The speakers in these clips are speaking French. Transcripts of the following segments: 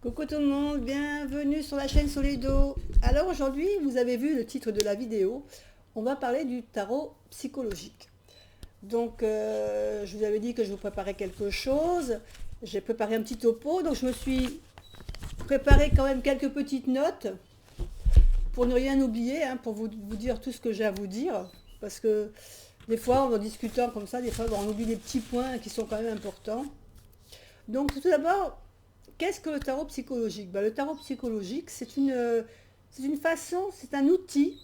Coucou tout le monde, bienvenue sur la chaîne Solido. Alors aujourd'hui, vous avez vu le titre de la vidéo, on va parler du tarot psychologique. Donc je vous avais dit que je vous préparais quelque chose, j'ai préparé un petit topo, donc je me suis préparé quand même quelques petites notes pour ne rien oublier, hein, pour vous dire tout ce que j'ai à vous dire, parce que des fois en discutant comme ça, des fois on oublie des petits points qui sont quand même importants. Donc tout d'abord, qu'est-ce que le tarot psychologique? Le tarot psychologique, c'est une façon, c'est un outil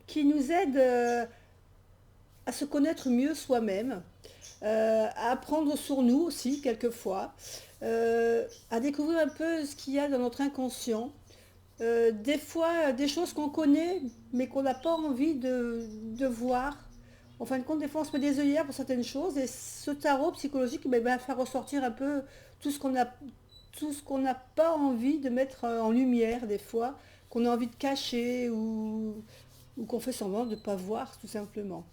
qui nous aide à se connaître mieux soi-même, à apprendre sur nous aussi quelquefois, à découvrir un peu ce qu'il y a dans notre inconscient. Des fois, des choses qu'on connaît, mais qu'on n'a pas envie de voir. En fin de compte, des fois, on se met des œillères pour certaines choses, et ce tarot psychologique va faire ressortir un peu tout ce qu'on a, tout ce qu'on n'a pas envie de mettre en lumière, des fois, qu'on a envie de cacher ou qu'on fait semblant de ne pas voir, tout simplement.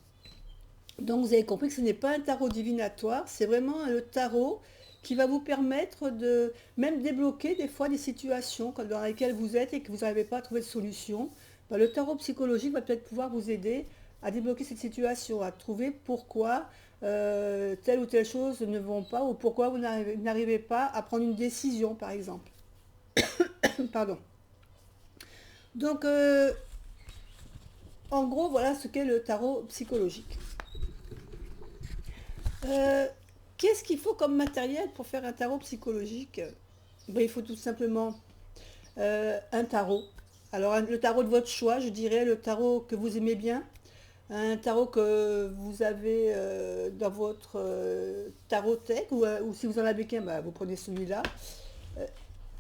Donc, vous avez compris que ce n'est pas un tarot divinatoire, c'est vraiment le tarot qui va vous permettre de même débloquer des fois des situations dans lesquelles vous êtes et que vous n'arrivez pas à trouver de solution. Le tarot psychologique va peut-être pouvoir vous aider à débloquer cette situation, à trouver pourquoi telle ou telle chose ne vont pas ou pourquoi vous n'arrivez pas à prendre une décision, par exemple. Pardon. Donc, en gros, voilà ce qu'est le tarot psychologique. Euh, Qu'est-ce qu'il faut comme matériel pour faire un tarot psychologique? Il faut tout simplement un tarot. Alors le tarot de votre choix, je dirais le tarot que vous aimez bien, un tarot que vous avez dans votre tarothèque, ou si vous en avez qu'un, vous prenez celui-là. Euh,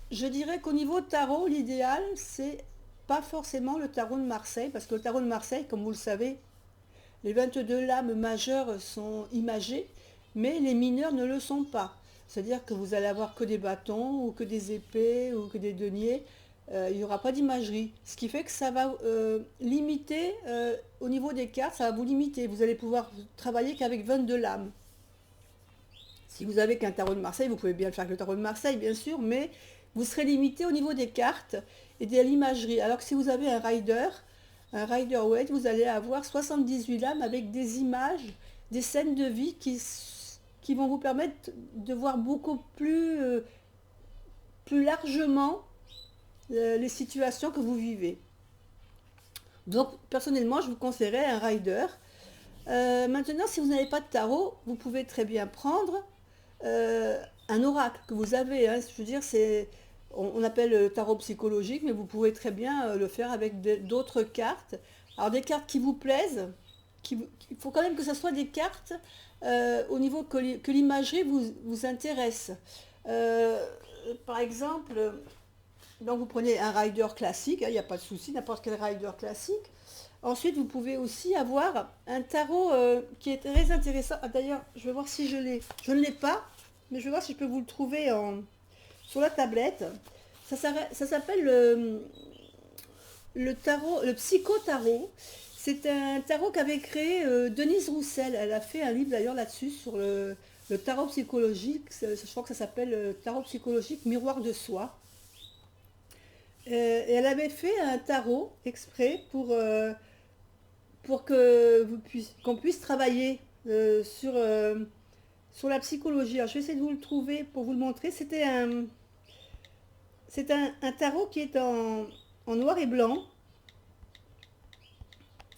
je dirais qu'au niveau tarot, l'idéal, c'est pas forcément le tarot de Marseille, parce que le tarot de Marseille, comme vous le savez, les 22 lames majeures sont imagées, mais les mineures ne le sont pas. C'est-à-dire que vous allez avoir que des bâtons, ou que des épées, ou que des deniers. Il n'y aura pas d'imagerie. Ce qui fait que ça va limiter, au niveau des cartes, ça va vous limiter. Vous allez pouvoir travailler qu'avec 22 lames. Si vous avez qu'un tarot de Marseille, vous pouvez bien le faire avec le tarot de Marseille, bien sûr, mais vous serez limité au niveau des cartes et de l'imagerie. Alors que si vous avez un Rider Waite, vous allez avoir 78 lames avec des images, des scènes de vie qui vont vous permettre de voir beaucoup plus largement les situations que vous vivez. Donc, personnellement, je vous conseillerais un Rider. Maintenant, si vous n'avez pas de tarot, vous pouvez très bien prendre un oracle que vous avez. Hein. Je veux dire, on appelle le tarot psychologique, mais vous pouvez très bien le faire avec d'autres cartes. Alors, des cartes qui vous plaisent, il faut quand même que ce soit des cartes au niveau que l'imagerie vous intéresse. Euh, Par exemple, donc vous prenez un rider classique, il n'y a pas de souci, n'importe quel rider classique. Ensuite, vous pouvez aussi avoir un tarot qui est très intéressant. Ah, d'ailleurs, je vais voir si je l'ai. Je ne l'ai pas, mais je vais voir si je peux vous le trouver sur la tablette. Ça s'appelle le tarot, le psychotarot. C'est un tarot qu'avait créé Denise Roussel. Elle a fait un livre d'ailleurs là-dessus sur le tarot psychologique. Je crois que ça s'appelle tarot psychologique miroir de soi. Et elle avait fait un tarot exprès pour que qu'on puisse travailler sur la psychologie. Alors, je vais essayer de vous le trouver pour vous le montrer. C'est un tarot qui est en noir et blanc.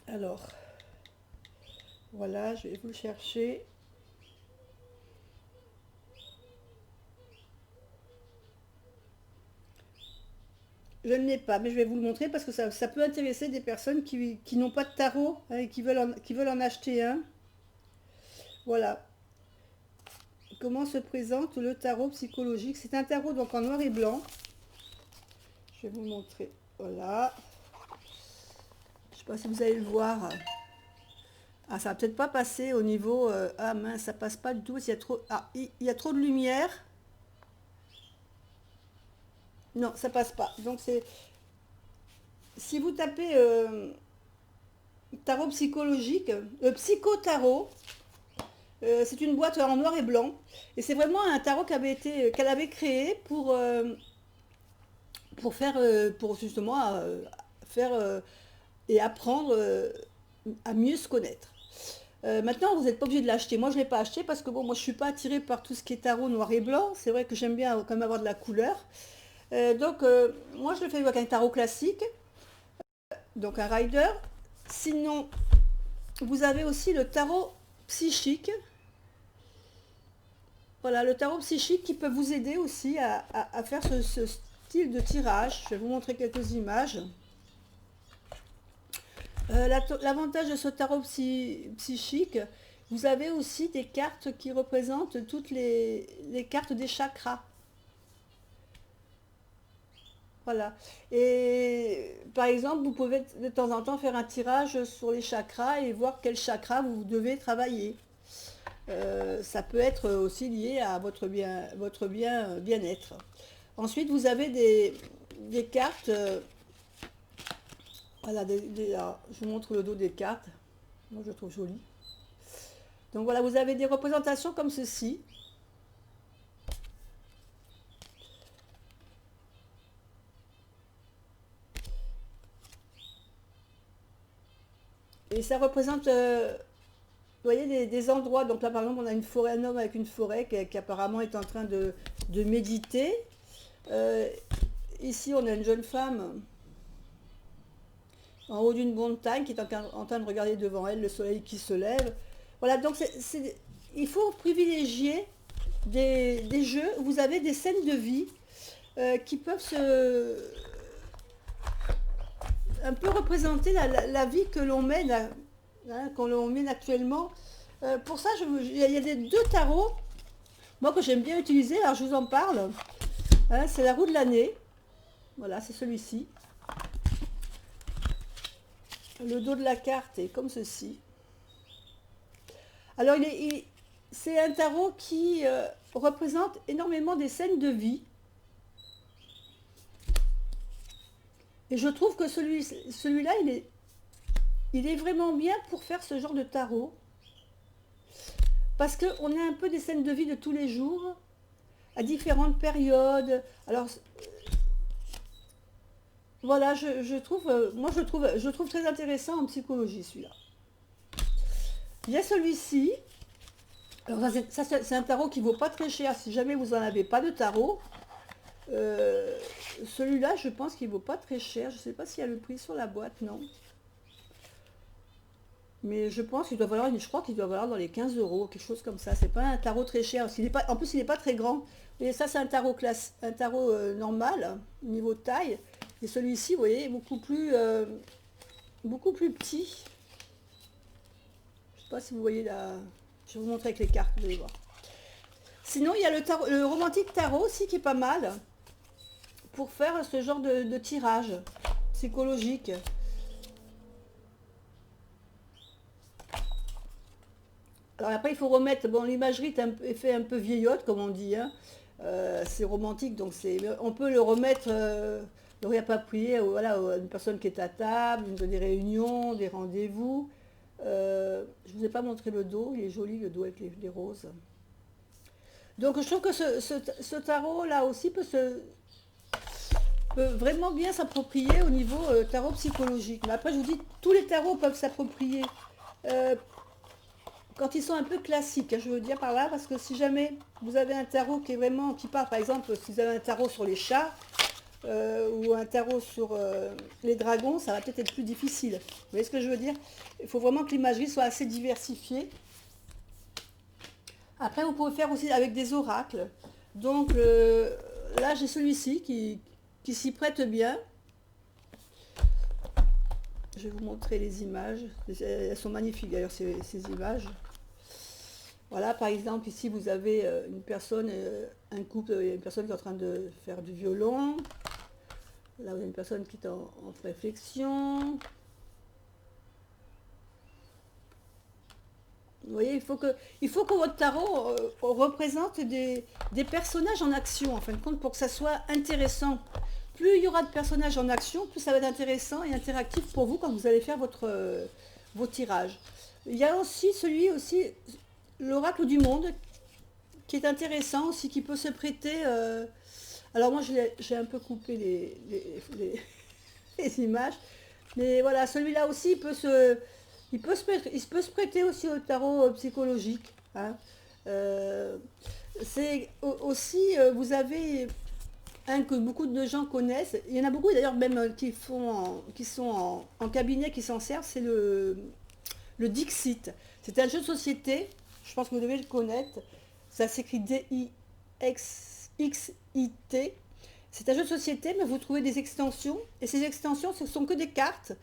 Alors, voilà, je vais vous le chercher. Je ne l'ai pas, mais je vais vous le montrer parce que ça peut intéresser des personnes qui n'ont pas de tarot, hein, et qui veulent en acheter un. Voilà. Comment se présente le tarot psychologique? C'est un tarot donc en noir et blanc. Je vais vous le montrer. Voilà. Je ne sais pas si vous allez le voir. Ah, ça va peut-être pas passer au niveau. Ah mince, ça passe pas du tout. Il y a trop de lumière. Non, ça passe pas. Donc c'est. Si vous tapez tarot psychologique, psychotarot, c'est une boîte en noir et blanc. Et c'est vraiment un tarot qu'elle avait créé pour faire, pour justement faire et apprendre à mieux se connaître. Maintenant, vous n'êtes pas obligé de l'acheter. Moi, je ne l'ai pas acheté parce que bon, moi, je ne suis pas attirée par tout ce qui est tarot noir et blanc. C'est vrai que j'aime bien quand même avoir de la couleur. Moi, je le fais avec un tarot classique, donc un rider. Sinon, vous avez aussi le tarot psychique. Voilà, le tarot psychique qui peut vous aider aussi à faire ce style de tirage. Je vais vous montrer quelques images. L'avantage de ce tarot psychique, vous avez aussi des cartes qui représentent toutes les cartes des chakras. Voilà. Et par exemple, vous pouvez de temps en temps faire un tirage sur les chakras et voir quel chakra vous devez travailler. Ça peut être aussi lié à votre bien-être. Ensuite, vous avez des cartes. Voilà, alors, je vous montre le dos des cartes. Moi, je trouve joli. Donc voilà, vous avez des représentations comme ceci. Et ça représente, vous voyez, des endroits. Donc là, par exemple, on a une forêt, un homme avec une forêt qui apparemment est en train de méditer. Ici, on a une jeune femme en haut d'une montagne qui est en train de regarder devant elle le soleil qui se lève. Voilà, donc il faut privilégier des jeux où vous avez des scènes de vie qui peuvent un peu représenter la vie que l'on mène, qu'on l'on mène actuellement. Pour ça, il y a des deux tarots, moi que j'aime bien utiliser, alors je vous en parle. Hein, c'est la roue de l'année. Voilà, c'est celui-ci. Le dos de la carte est comme ceci. Alors, c'est un tarot qui représente énormément des scènes de vie. Et je trouve que celui-là, il est vraiment bien pour faire ce genre de tarot. Parce qu'on a un peu des scènes de vie de tous les jours, à différentes périodes. Alors, voilà, moi je trouve très intéressant en psychologie celui-là. Il y a celui-ci. Alors ça, c'est un tarot qui ne vaut pas très cher si jamais vous n'en avez pas de tarot. Celui-là, je pense qu'il ne vaut pas très cher. Je ne sais pas s'il y a le prix sur la boîte, non. Mais je pense qu'il doit valoir, je crois qu'il doit valoir dans les 15 euros, quelque chose comme ça. C'est pas un tarot très cher. En plus, il n'est pas très grand. Et ça, c'est un tarot normal, niveau taille. Et celui-ci, vous voyez, beaucoup plus petit. Je ne sais pas si vous voyez là. Je vais vous montrer avec les cartes, vous allez voir. Sinon, il y a le romantique tarot aussi qui est pas mal pour faire ce genre de tirage psychologique. Alors après, il faut remettre, bon, l'imagerie est fait un peu vieillotte, comme on dit, hein. C'est romantique, donc on peut le remettre, l'aurait approprié, voilà, à une personne qui est à table, des réunions, des rendez-vous. Je ne vous ai pas montré le dos, il est joli le dos avec les roses. Donc je trouve que ce tarot là aussi peut vraiment bien s'approprier au niveau tarot psychologique. Mais après je vous dis, tous les tarots peuvent s'approprier quand ils sont un peu classiques, hein, je veux dire par là, parce que si jamais vous avez un tarot qui parle, par exemple, si vous avez un tarot sur les chats, ou un tarot sur les dragons, ça va peut-être être plus difficile. Vous voyez ce que je veux dire? Il faut vraiment que l'imagerie soit assez diversifiée. Après, vous pouvez faire aussi avec des oracles. Donc là, j'ai celui-ci qui s'y prête bien. Je vais vous montrer les images. Elles sont magnifiques d'ailleurs, ces images. Voilà, par exemple, ici, vous avez une personne, un couple, une personne qui est en train de faire du violon. Là, vous avez une personne qui est en réflexion. Vous voyez, il faut que votre tarot représente des personnages en action, en fin de compte, pour que ça soit intéressant. Plus il y aura de personnages en action, plus ça va être intéressant et interactif pour vous quand vous allez faire vos tirages. Il y a aussi l'oracle du monde, qui est intéressant aussi, qui peut se prêter Alors moi, j'ai un peu coupé les images, mais voilà, celui-là aussi, il peut se prêter aussi au tarot psychologique, hein. Euh, vous avez un que beaucoup de gens connaissent. Il y en a beaucoup d'ailleurs même qui sont en cabinet qui s'en servent. C'est le Dixit. C'est un jeu de société. Je pense que vous devez le connaître. Ça s'écrit D-I-X-X-I-T. C'est un jeu de société, mais vous trouvez des extensions. Et ces extensions, ce sont que des cartes.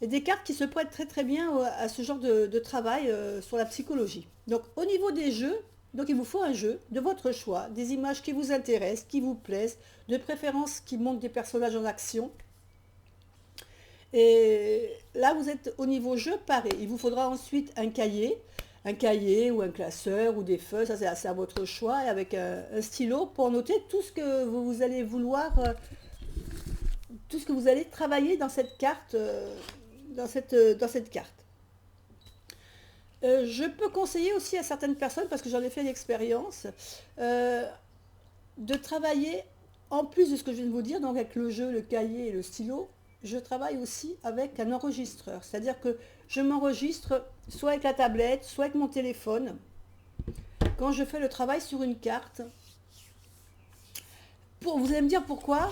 Et des cartes qui se prêtent très très bien à ce genre de travail sur la psychologie. Donc au niveau des jeux, donc il vous faut un jeu de votre choix, des images qui vous intéressent, qui vous plaisent, de préférence qui montrent des personnages en action. Et là, vous êtes au niveau jeu, pareil. Il vous faudra ensuite un cahier ou un classeur ou des feuilles, ça c'est à votre choix, et avec un stylo pour noter tout ce que vous allez vouloir, tout ce que vous allez travailler dans cette carte, dans cette carte. Je peux conseiller aussi à certaines personnes, parce que j'en ai fait l'expérience, de travailler, en plus de ce que je viens de vous dire, donc avec le jeu, le cahier et le stylo, je travaille aussi avec un enregistreur. C'est-à-dire que je m'enregistre soit avec la tablette, soit avec mon téléphone, quand je fais le travail sur une carte. Vous allez me dire pourquoi.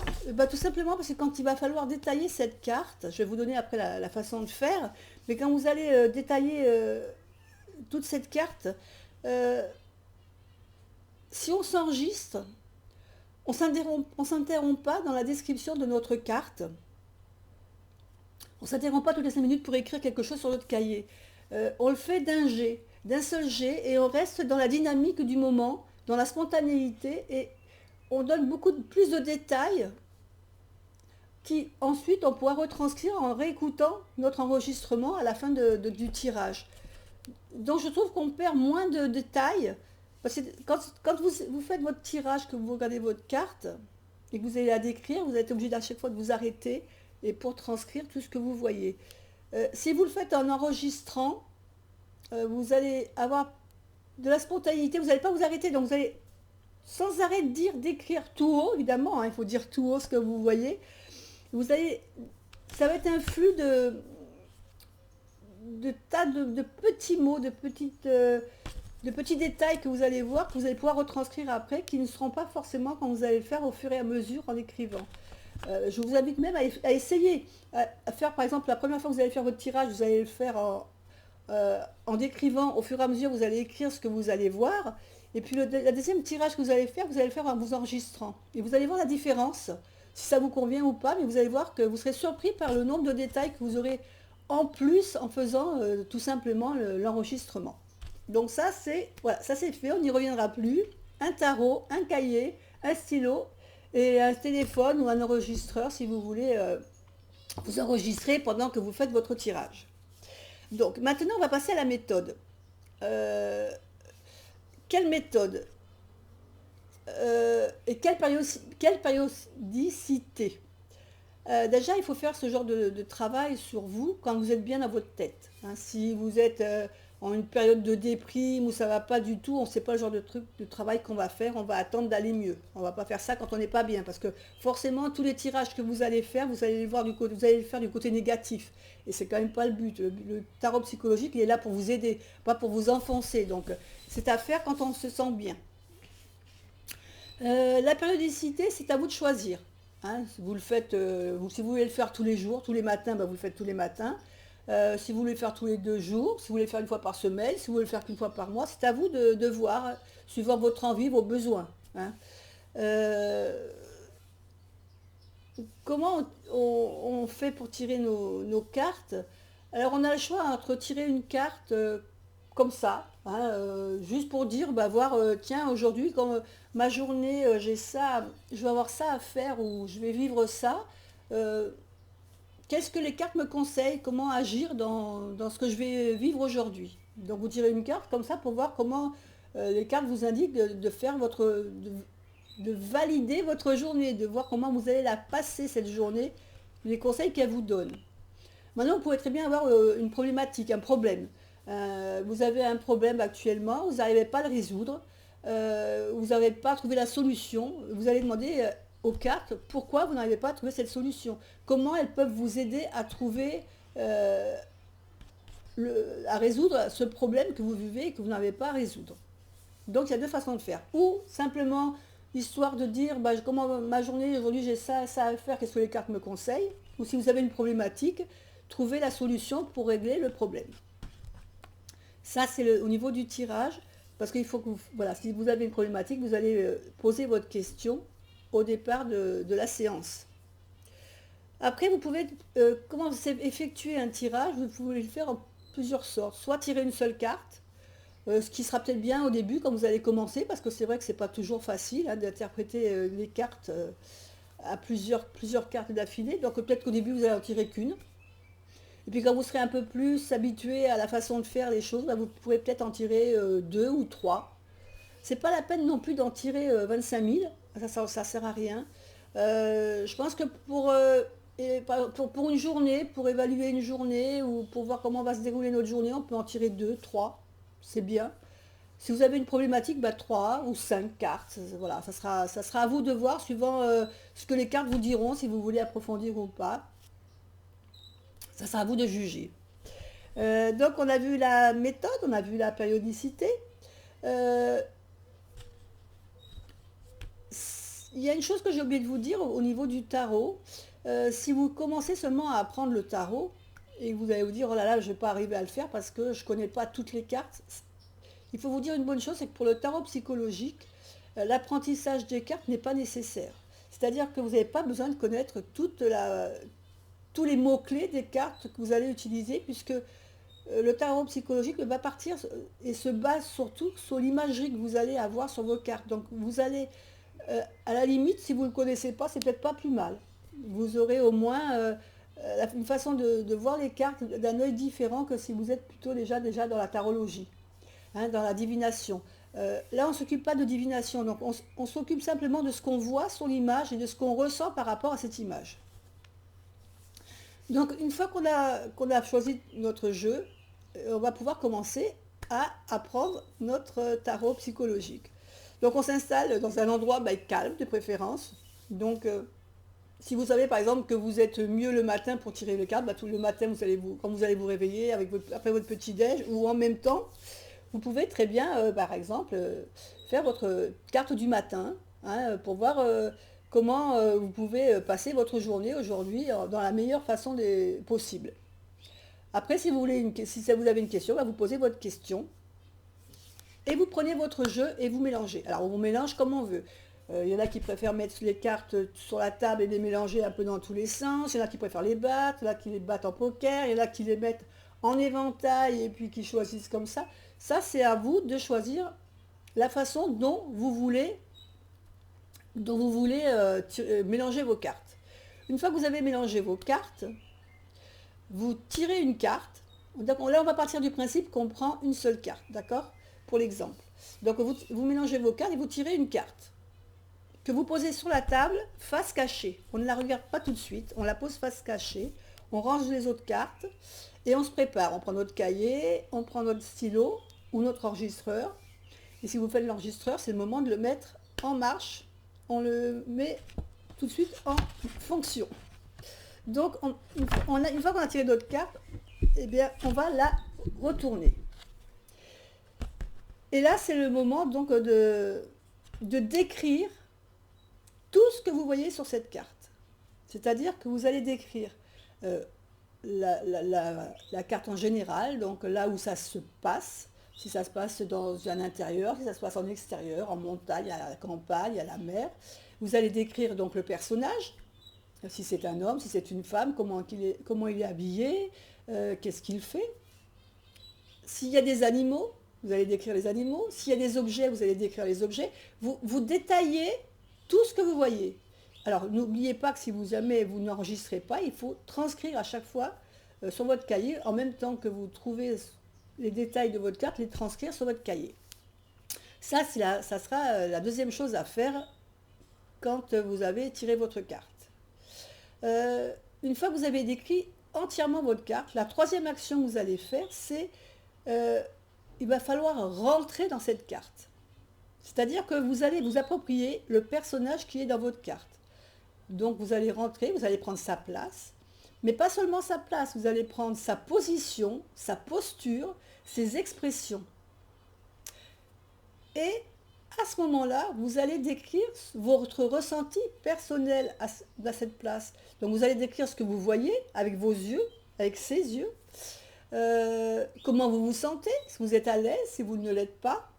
Tout simplement parce que quand il va falloir détailler cette carte, je vais vous donner après la façon de faire, mais quand vous allez détailler toute cette carte, si on s'enregistre, on ne s'interrompt pas dans la description de notre carte. On ne s'interrompt pas toutes les 5 minutes pour écrire quelque chose sur notre cahier. On le fait d'un seul jet, et on reste dans la dynamique du moment, dans la spontanéité, et on donne beaucoup plus de détails qui ensuite on pourra retranscrire en réécoutant notre enregistrement à la fin du tirage. Donc je trouve qu'on perd moins de détails. Parce que quand vous faites votre tirage, que vous regardez votre carte et que vous allez la décrire, vous êtes obligé à chaque fois de vous arrêter et pour transcrire tout ce que vous voyez. Si vous le faites en enregistrant, vous allez avoir de la spontanéité, vous n'allez pas vous arrêter, donc vous allez sans arrêt d'écrire tout haut, évidemment, hein, il faut dire tout haut ce que vous voyez. Ça va être un flux de tas de petits mots, de petits détails que vous allez voir, que vous allez pouvoir retranscrire après, qui ne seront pas forcément quand vous allez le faire au fur et à mesure en écrivant. Je vous invite même à essayer, à faire par exemple la première fois que vous allez faire votre tirage, vous allez le faire en décrivant, au fur et à mesure vous allez écrire ce que vous allez voir, et puis la deuxième tirage que vous allez le faire en vous enregistrant. Et vous allez voir la différence, si ça vous convient ou pas, mais vous allez voir que vous serez surpris par le nombre de détails que vous aurez en plus en faisant tout simplement l'enregistrement. Donc ça c'est fait, on n'y reviendra plus. Un tarot, un cahier, un stylo et un téléphone ou un enregistreur si vous voulez vous enregistrer pendant que vous faites votre tirage. Donc maintenant on va passer à la méthode. Quelle méthode et quelle périodicité. Déjà, il faut faire ce genre de travail sur vous quand vous êtes bien dans votre tête. Hein. Si vous êtes en une période de déprime où ça ne va pas du tout, on ne sait pas le genre de travail qu'on va faire, on va attendre d'aller mieux. On ne va pas faire ça quand on n'est pas bien, parce que forcément, tous les tirages que vous allez faire, vous allez le faire du côté négatif. Et c'est quand même pas le but. Le tarot psychologique, il est là pour vous aider, pas pour vous enfoncer. Donc, c'est à faire quand on se sent bien. La périodicité, c'est à vous de choisir. Hein, si vous le faites, si vous voulez le faire tous les jours, tous les matins, vous le faites tous les matins. Si vous voulez le faire tous les 2 jours, si vous voulez le faire une fois par semaine, si vous voulez le faire qu'une fois par mois, c'est à vous de voir, suivant votre envie, vos besoins. Hein. Comment on fait pour tirer nos cartes? Alors on a le choix entre tirer une carte comme ça, hein, juste pour dire, voir, tiens, aujourd'hui, quand ma journée, j'ai ça, je vais avoir ça à faire ou je vais vivre ça. Qu'est-ce que les cartes me conseillent? Comment agir dans ce que je vais vivre aujourd'hui? Donc vous tirez une carte comme ça pour voir comment les cartes vous indiquent de faire de valider votre journée, de voir comment vous allez la passer cette journée, les conseils qu'elle vous donne. Maintenant, vous pouvez très bien avoir une problématique, un problème. Vous avez un problème actuellement, vous n'arrivez pas à le résoudre, vous n'avez pas trouvé la solution, vous allez demander aux cartes pourquoi vous n'arrivez pas à trouver cette solution. Comment elles peuvent vous aider à trouver, à résoudre ce problème que vous vivez et que vous n'avez pas à résoudre. Donc il y a deux façons de faire. Ou simplement, histoire de dire, bah, comment ma journée, aujourd'hui j'ai ça, ça à faire, qu'est-ce que les cartes me conseillent. Ou si vous avez une problématique, trouvez la solution pour régler le problème. Ça c'est au niveau du tirage, parce qu'il faut que voilà, si vous avez une problématique, vous allez poser votre question au départ de la séance. Après, vous pouvez effectuer un tirage, vous pouvez le faire en plusieurs sortes. Soit tirer une seule carte, ce qui sera peut-être bien au début quand vous allez commencer, parce que c'est vrai que c'est pas toujours facile hein, d'interpréter les cartes à plusieurs cartes d'affilée. Donc peut-être qu'au début vous allez en tirer qu'une. Et puis quand vous serez un peu plus habitué à la façon de faire les choses, bah, vous pourrez peut-être en tirer deux ou trois. C'est pas la peine non plus d'en tirer 25 000, ça sert à rien. Je pense que pour une journée, pour évaluer une journée ou pour voir comment va se dérouler notre journée, on peut en tirer deux, trois, c'est bien. Si vous avez une problématique, bah 3 ou 5 cartes, voilà, ça sera à vous de voir suivant ce que les cartes vous diront, si vous voulez approfondir ou pas. Ça sera à vous de juger. Donc on a vu la méthode, on a vu la périodicité. Il y a une chose que j'ai oublié de vous dire au niveau du tarot. Si vous commencez seulement à apprendre le tarot, et vous allez vous dire, oh là là, je ne vais pas arriver à le faire parce que je ne connais pas toutes les cartes. Il faut vous dire une bonne chose, c'est que pour le tarot psychologique, l'apprentissage des cartes n'est pas nécessaire. C'est-à-dire que vous n'avez pas besoin de connaître tous les mots-clés des cartes que vous allez utiliser, puisque le tarot psychologique va partir et se base surtout sur l'imagerie que vous allez avoir sur vos cartes. Donc vous allez, à la limite, si vous ne le connaissez pas, c'est peut-être pas plus mal. Vous aurez au moins une façon de voir les cartes d'un œil différent que si vous êtes plutôt déjà dans la tarologie, hein, dans la divination. Là, on ne s'occupe pas de divination, donc on s'occupe simplement de ce qu'on voit sur l'image et de ce qu'on ressent par rapport à cette image. Donc, une fois qu'on a choisi notre jeu, on va pouvoir commencer à apprendre notre tarot psychologique. Donc, on s'installe dans un endroit calme de préférence. Donc, si vous savez par exemple que vous êtes mieux le matin pour tirer les cartes, tout le matin, quand vous allez vous réveiller après votre petit-déj ou en même temps, vous pouvez très bien, par exemple, faire votre carte du matin hein, pour voir comment vous pouvez passer votre journée aujourd'hui dans la meilleure façon possible. Après, si vous avez une question, vous posez votre question et vous prenez votre jeu et vous mélangez. Alors, on vous mélange comme on veut. Il y en a qui préfèrent mettre les cartes sur la table et les mélanger un peu dans tous les sens. Il y en a qui préfèrent les battre, il y en a qui les battent en poker, il y en a qui les mettent en éventail et puis qui choisissent comme ça. Ça, c'est à vous de choisir la façon dont vous voulez mélanger vos cartes. Une fois que vous avez mélangé vos cartes, vous tirez une carte. Donc là, on va partir du principe qu'on prend une seule carte, d'accord? Pour l'exemple. Donc vous mélangez vos cartes et vous tirez une carte que vous posez sur la table face cachée. On ne la regarde pas tout de suite, on la pose face cachée, on range les autres cartes et on se prépare. On prend notre cahier, on prend notre stylo ou notre enregistreur. Et si vous faites l'enregistreur, c'est le moment de le mettre en marche. On le met tout de suite en fonction. Donc, une fois qu'on a tiré notre carte, eh bien, on va la retourner. Et là, c'est le moment donc de décrire tout ce que vous voyez sur cette carte. C'est-à-dire que vous allez décrire la carte en général, donc là où ça se passe, si ça se passe dans un intérieur, si ça se passe en extérieur, en montagne, à la campagne, à la mer. Vous allez décrire donc le personnage, si c'est un homme, si c'est une femme, comment il est habillé, qu'est-ce qu'il fait. S'il y a des animaux, vous allez décrire les animaux. S'il y a des objets, vous allez décrire les objets. Vous détaillez tout ce que vous voyez. Alors, n'oubliez pas que si jamais vous n'enregistrez pas, il faut transcrire à chaque fois sur votre cahier, en même temps que vous trouvez les détails de votre carte, les transcrire sur votre cahier. Ça sera la deuxième chose à faire quand vous avez tiré votre carte. Une fois que vous avez décrit entièrement votre carte, la troisième action que vous allez faire, c'est il va falloir rentrer dans cette carte. C'est-à-dire que vous allez vous approprier le personnage qui est dans votre carte. Donc vous allez rentrer, vous allez prendre sa place, mais pas seulement sa place, vous allez prendre sa position, sa posture, ses expressions. Et à ce moment-là, vous allez décrire votre ressenti personnel à cette place. Donc vous allez décrire ce que vous voyez avec vos yeux, avec ses yeux, comment vous vous sentez, si vous êtes à l'aise, si vous ne l'êtes pas,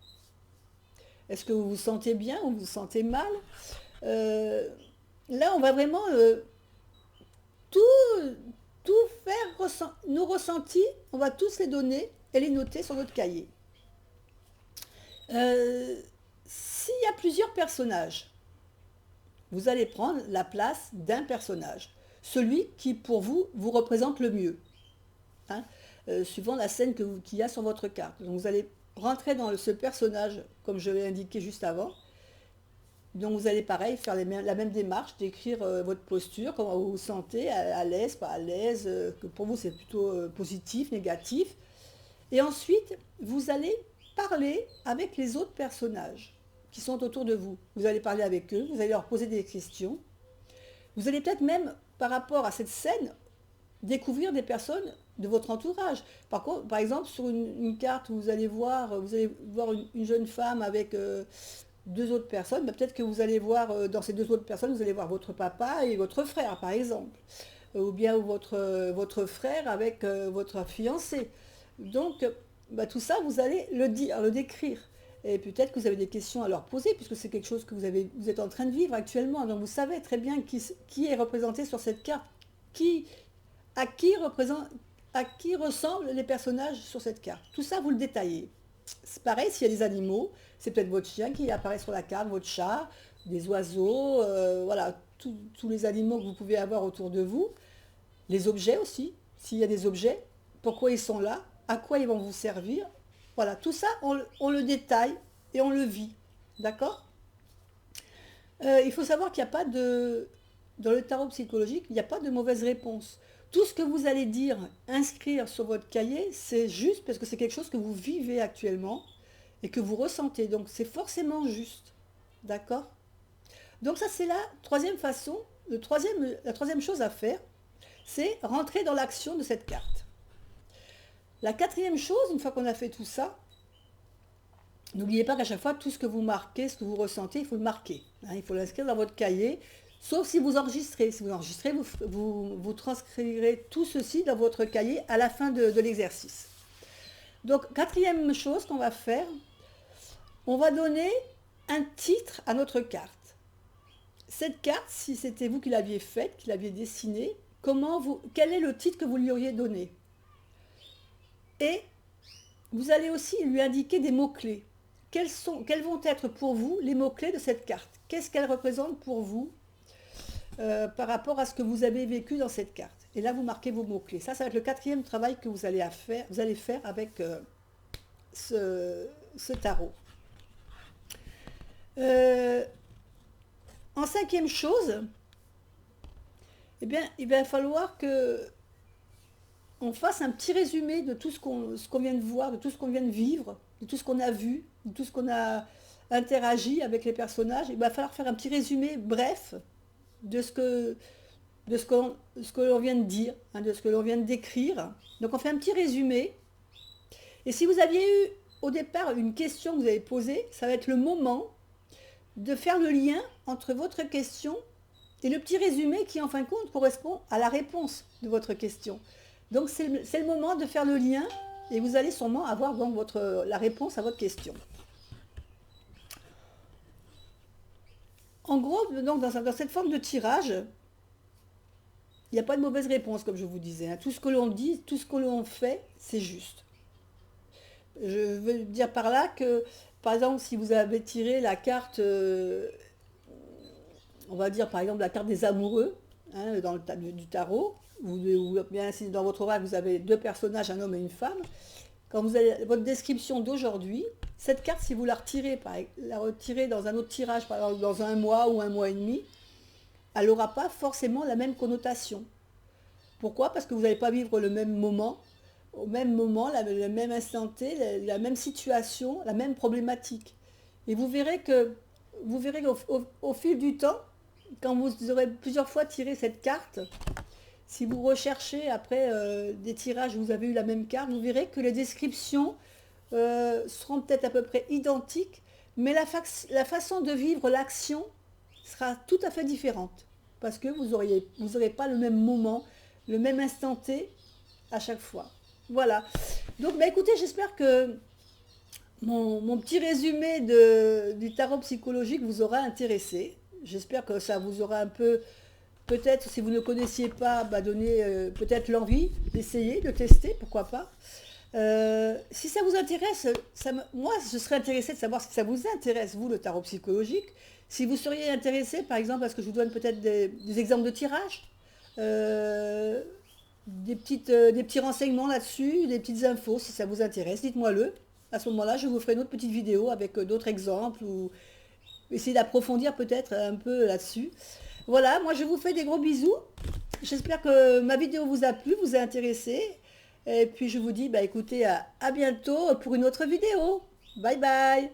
est-ce que vous vous sentez bien ou vous vous sentez mal. Là, on va vraiment tout, tout faire, nos ressentis, on va tous les donner et les noter sur notre cahier. S'il y a plusieurs personnages, vous allez prendre la place d'un personnage, celui qui pour vous représente le mieux, hein, suivant la scène qu'il y a sur votre carte. Donc vous allez rentrer dans ce personnage, comme je l'ai indiqué juste avant. Donc vous allez pareil faire la même démarche, d'écrire votre posture, comment vous vous sentez, à l'aise, pas à l'aise, que pour vous c'est plutôt positif, négatif. Et ensuite, vous allez parler avec les autres personnages qui sont autour de vous. Vous allez parler avec eux, vous allez leur poser des questions. Vous allez peut-être même, par rapport à cette scène, découvrir des personnes de votre entourage. Par exemple, sur une carte où vous allez voir une jeune femme avec deux autres personnes, peut-être que vous allez voir, dans ces deux autres personnes, vous allez voir votre papa et votre frère, par exemple. Ou bien votre frère avec votre fiancé. Donc, tout ça, vous allez le dire, le décrire. Et peut-être que vous avez des questions à leur poser, puisque c'est quelque chose que vous êtes en train de vivre actuellement. Donc vous savez très bien qui est représenté sur cette carte, à qui ressemblent les personnages sur cette carte. Tout ça, vous le détaillez. C'est pareil, s'il y a des animaux, c'est peut-être votre chien qui apparaît sur la carte, votre chat, des oiseaux, voilà, tous les animaux que vous pouvez avoir autour de vous. Les objets aussi, s'il y a des objets, pourquoi ils sont là, à quoi ils vont vous servir. Voilà, tout ça, on le détaille et on le vit. D'accord ? Il faut savoir qu'il n'y a pas dans le tarot psychologique, il n'y a pas de mauvaise réponse. Tout ce que vous allez dire, inscrire sur votre cahier, c'est juste parce que c'est quelque chose que vous vivez actuellement et que vous ressentez. Donc c'est forcément juste. D'accord ? Donc ça, c'est la troisième façon, la troisième chose à faire, c'est rentrer dans l'action de cette carte. La quatrième chose, une fois qu'on a fait tout ça, n'oubliez pas qu'à chaque fois, tout ce que vous marquez, ce que vous ressentez, il faut le marquer. Hein, il faut l'inscrire dans votre cahier, sauf si vous enregistrez. Si vous enregistrez, vous transcrirez tout ceci dans votre cahier à la fin de l'exercice. Donc, quatrième chose qu'on va faire, on va donner un titre à notre carte. Cette carte, si c'était vous qui l'aviez faite, qui l'aviez dessinée, quel est le titre que vous lui auriez donné ? Et vous allez aussi lui indiquer des mots-clés. Quels vont être pour vous les mots-clés de cette carte ? Qu'est-ce qu'elle représente pour vous par rapport à ce que vous avez vécu dans cette carte ? Et là, vous marquez vos mots-clés. Ça va être le quatrième travail que vous allez faire avec ce tarot. En cinquième chose, eh bien, il va falloir que on fasse un petit résumé de tout ce qu'on vient de voir, de tout ce qu'on vient de vivre, de tout ce qu'on a vu, de tout ce qu'on a interagi avec les personnages. Il va falloir faire un petit résumé bref de ce que l'on vient de dire, hein, de ce que l'on vient de décrire. Donc on fait un petit résumé. Et si vous aviez eu au départ une question que vous avez posée, ça va être le moment de faire le lien entre votre question et le petit résumé qui en fin de compte correspond à la réponse de votre question. Donc c'est le moment de faire le lien et vous allez sûrement avoir donc la réponse à votre question. En gros, donc, dans cette forme de tirage, il n'y a pas de mauvaise réponse, comme je vous disais. Hein. Tout ce que l'on dit, tout ce que l'on fait, c'est juste. Je veux dire par là que, par exemple, si vous avez tiré la carte, on va dire par exemple la carte des amoureux, hein, dans du tarot, ou bien si dans votre oracle vous avez deux personnages, un homme et une femme, quand vous avez votre description d'aujourd'hui, cette carte, si vous la retirez dans un autre tirage, par exemple dans un mois ou un mois et demi, elle n'aura pas forcément la même connotation. Pourquoi ? Parce que vous n'allez pas vivre le même moment, au même moment, le même instant T, la même situation, la même problématique. Et vous verrez qu'au fil du temps, quand vous aurez plusieurs fois tiré cette carte, si vous recherchez après des tirages où vous avez eu la même carte, vous verrez que les descriptions seront peut-être à peu près identiques, mais la façon de vivre l'action sera tout à fait différente. Parce que vous n'aurez pas le même moment, le même instant T à chaque fois. Voilà. Donc bah, écoutez, j'espère que mon petit résumé du tarot psychologique vous aura intéressé. J'espère que ça vous aura un peu, peut-être si vous ne connaissiez pas, bah, donné peut-être l'envie d'essayer, de tester, pourquoi pas. Si ça vous intéresse, moi je serais intéressée de savoir si ça vous intéresse, vous, le tarot psychologique. Si vous seriez intéressé, par exemple, parce que je vous donne peut-être des exemples de tirage, des petits renseignements là-dessus, des petites infos, si ça vous intéresse, dites-moi-le. À ce moment-là, je vous ferai une autre petite vidéo avec d'autres exemples ou essayer d'approfondir peut-être un peu là-dessus. Voilà, moi je vous fais des gros bisous. J'espère que ma vidéo vous a plu, vous a intéressé. Et puis je vous dis, bah écoutez, à bientôt pour une autre vidéo. Bye bye.